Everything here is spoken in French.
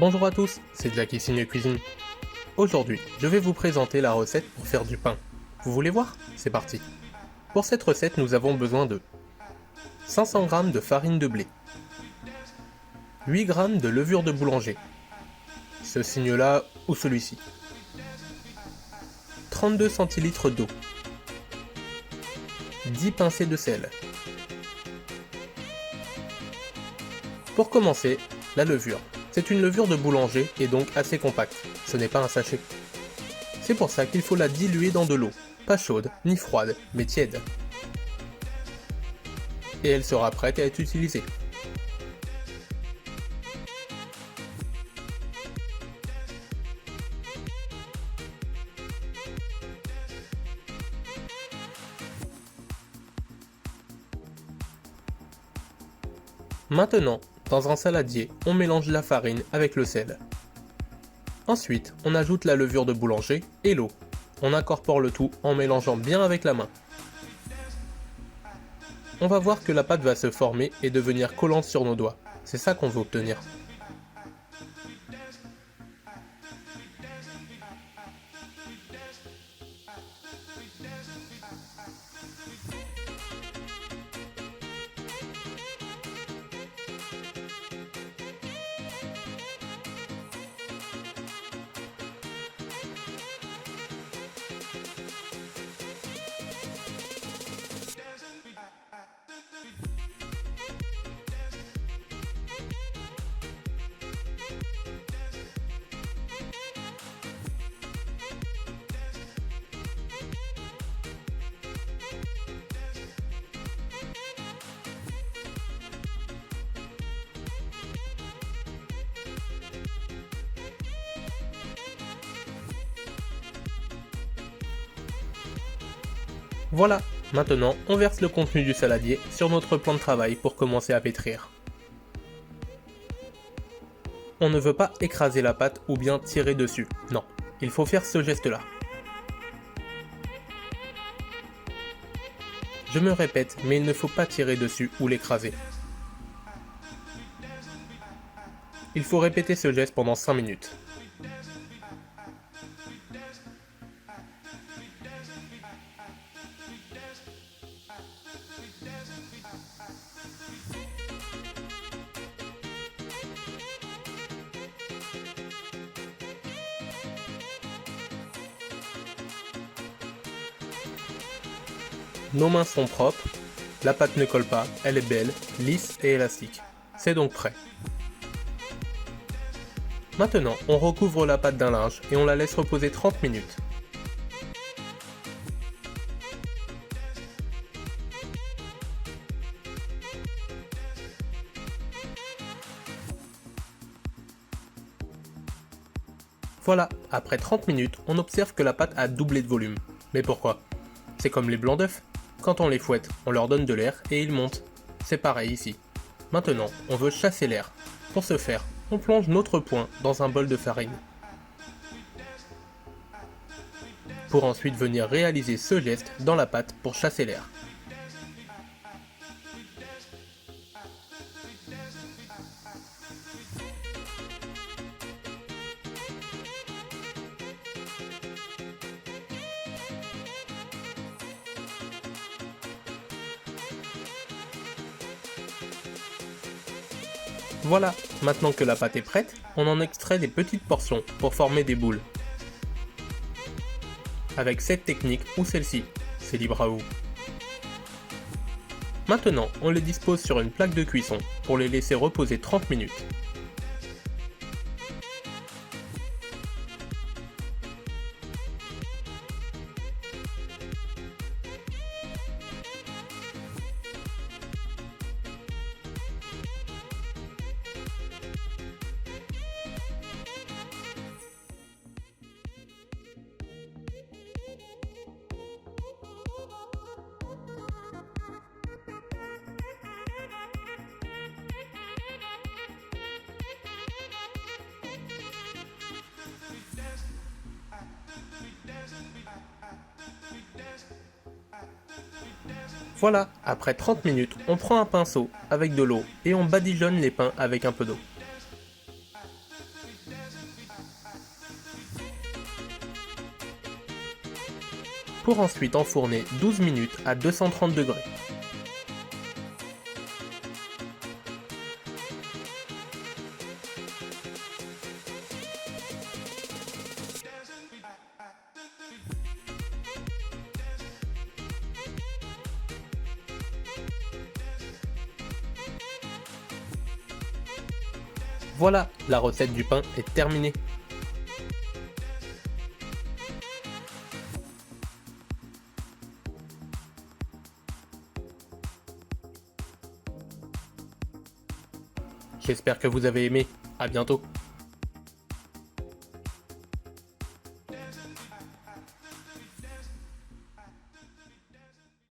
Bonjour à tous, c'est Jack ici New Cuisine. Aujourd'hui, je vais vous présenter la recette pour faire du pain. Vous voulez voir? C'est parti. Pour cette recette, nous avons besoin de 500 g de farine de blé, 8 g de levure de boulanger, ce signe-là ou celui-ci, 32 centilitres d'eau, 10 pincées de sel. Pour commencer, la levure. C'est une levure de boulanger et donc assez compacte, ce n'est pas un sachet. C'est pour ça qu'il faut la diluer dans de l'eau, pas chaude ni froide, mais tiède. Et elle sera prête à être utilisée. Maintenant, dans un saladier, on mélange la farine avec le sel. Ensuite, on ajoute la levure de boulanger et l'eau. On incorpore le tout en mélangeant bien avec la main. On va voir que la pâte va se former et devenir collante sur nos doigts. C'est ça qu'on veut obtenir. Voilà, maintenant on verse le contenu du saladier sur notre plan de travail pour commencer à pétrir. On ne veut pas écraser la pâte ou bien tirer dessus, non, il faut faire ce geste-là. Je me répète, mais il ne faut pas tirer dessus ou l'écraser. Il faut répéter ce geste pendant 5 minutes. Nos mains sont propres, la pâte ne colle pas, elle est belle, lisse et élastique. C'est donc prêt. Maintenant, on recouvre la pâte d'un linge et on la laisse reposer 30 minutes. Voilà, après 30 minutes, on observe que la pâte a doublé de volume. Mais pourquoi? C'est comme les blancs d'œufs. Quand on les fouette, on leur donne de l'air et ils montent. C'est pareil ici. Maintenant, on veut chasser l'air. Pour ce faire, on plonge notre poing dans un bol de farine. Pour ensuite venir réaliser ce geste dans la pâte pour chasser l'air. Voilà, maintenant que la pâte est prête, on en extrait des petites portions pour former des boules. Avec cette technique ou celle-ci, c'est libre à vous. Maintenant, on les dispose sur une plaque de cuisson pour les laisser reposer 30 minutes. Voilà, après 30 minutes, on prend un pinceau avec de l'eau et on badigeonne les pains avec un peu d'eau. pour ensuite enfourner 12 minutes à 230 degrés. Voilà, la recette du pain est terminée. J'espère que vous avez aimé. À bientôt.